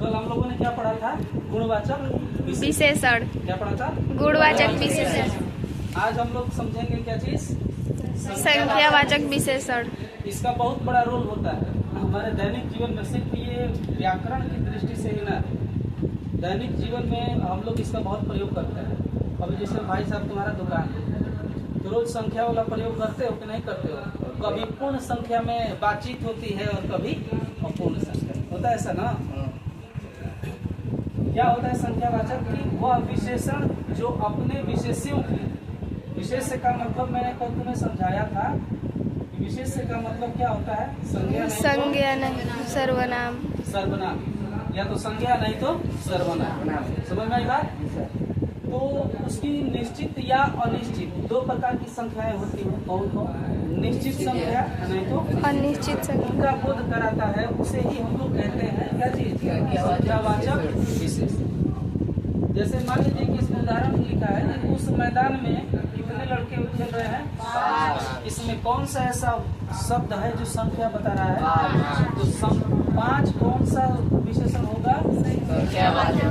कल हम लोगों ने क्या पढ़ा था? गुणवाचक विशेषण। क्या पढ़ा था? गुणवाचक विशेषण। आज हम लोग समझेंगे क्या चीज? संख्यावाचक विशेषण। इसका बहुत बड़ा रोल होता है हमारे दैनिक जीवन में। सिर्फ ये व्याकरण की दृष्टि से ही ना, दैनिक जीवन में हम लोग इसका बहुत प्रयोग करते हैं। अभी जैसे भाई साहब तुम्हारा दुकान है, तो रोज संख्या वाला प्रयोग करते हो कि नहीं करते हो? कभी पूर्ण संख्या में बातचीत होती है और कभी अपूर्ण संख्या होता है, ऐसा ना? क्या होता है संख्यावाचक की? वह विशेषण जो अपने विशेष्यों की, विशेष्य का मतलब मैंने कल तुम्हें समझाया था। विशेष्य का मतलब क्या होता है? संज्ञा नहीं सर्वनाम। सर्वनाम, या तो संज्ञा नहीं तो सर्वनाम। समझ में आई बात? तो उसकी निश्चित या अनिश्चित दो प्रकार की संख्याएं होती हैं। कौन कौन? निश्चित संख्या नहीं तो अनिश्चित संख्या। उनका बोध कराता है, उसे ही हम लोग कहते हैं क्या चीज? संख्यावाचक विशेषण। जैसे मान लीजिए कि इसमें उदाहरण लिखा है कि उस मैदान में कितने लड़के खेल रहे हैं? 5। इसमें कौन सा ऐसा शब्द है जो संख्या बता रहा है? तो 5 कौन सा विशेषण होगा? संख्यावाचक।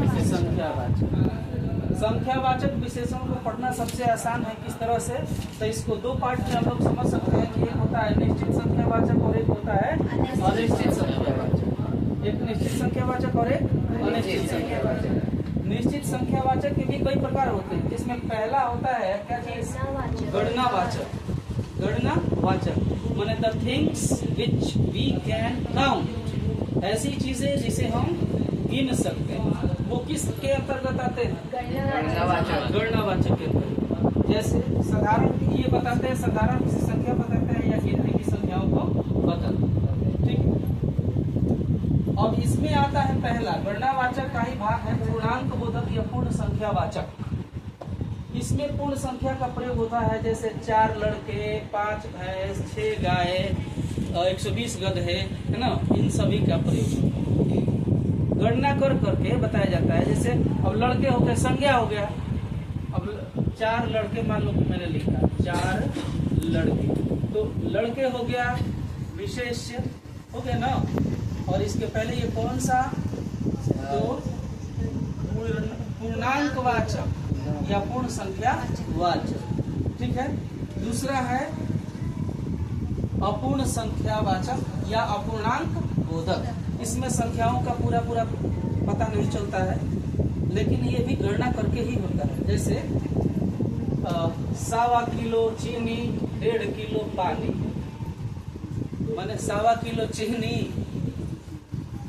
संख्यावाचक विशेषण को पढ़ना सबसे आसान है। किस तरह से? तो इसको दो पार्ट में हम लोग समझ सकते हैं कि एक होता है निश्चित संख्यावाचक और एक होता है अनिश्चित संख्यावाचक। एक निश्चित संख्यावाचक और एक अनिश्चित संख्यावाचक। निश्चित संख्यावाचक के भी कई प्रकार होते हैं, जिसमें पहला होता है क्या चीज? गणनावाचक। गणनावाचक माने the things which we can count, ऐसी चीजें जिसे हम गिन सकते हैं। वो किसके अंतर्गत आते हैं? गणनावाचक के अंतर्गत। जैसे साधारण ये बताते हैं, साधारण किसी संख्या बताते हैं या गिनती की संख्याओं को बताते हैं। ठीक। अब इसमें आता है पहला गणनावाचक का ही भाग है पूर्णांक बोधक या पूर्ण संख्यावाचक। इसमें पूर्ण संख्या का प्रयोग होता है, जैसे 4 लड़के, 5 भैंस, 6 गाय, 120 गधे, है ना? इन सभी का प्रयोग गणना कर करके बताया जाता है। जैसे अब लड़के हो गए, संज्ञा हो गया। अब 4 लड़के मान लो मैंने लिखा 4 लड़के, तो लड़के हो गया विशेष्य हो गया ना। और इसके पहले ये कौन सा? तो पूर्णांकवाचक या पूर्ण संख्या वाचक। ठीक है। दूसरा है अपूर्ण संख्यावाचक या अपूर्णांक बोधक। इसमें संख्याओं का पूरा पता नहीं चलता है, लेकिन ये भी गणना करके ही होता है। जैसे 1.25 किलो चीनी, 1.5 किलो पानी, माने 1.25 किलो चीनी,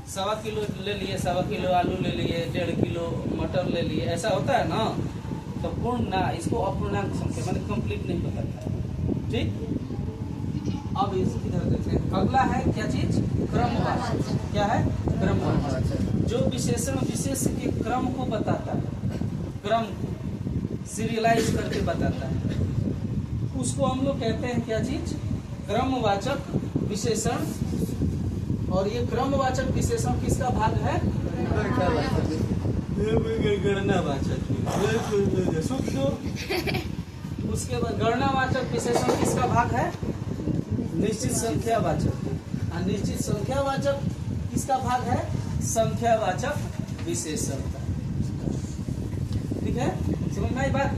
1.25 किलो ले लिए, 1.25 किलो आलू ले लिए, 1.5 किलो मटर ले लिए, ऐसा होता है ना? तो पूर्ण ना, इसको अपूर्णांक संख्या माने कंप्लीट नहीं बताता है। ठीक। अब इधर देखते हैं, अगला है क्या चीज? क्रमवाचक। क्या है? क्रमवाचक, जो विशेषण विशेष के क्रम को बताता है, क्रम को सीरियलाइज करके बताता है, उसको हम लोग कहते हैं क्या चीज? क्रमवाचक विशेषण। और ये क्रमवाचक विशेषण किसका भाग है? गणनावाचक। उसके बाद गणनावाचक विशेषण किसका भाग है? निश्चित संख्यावाचक। और निश्चित संख्यावाचक किसका भाग है? संख्यावाचक विशेषण का। ठीक है, समझ में आई बात?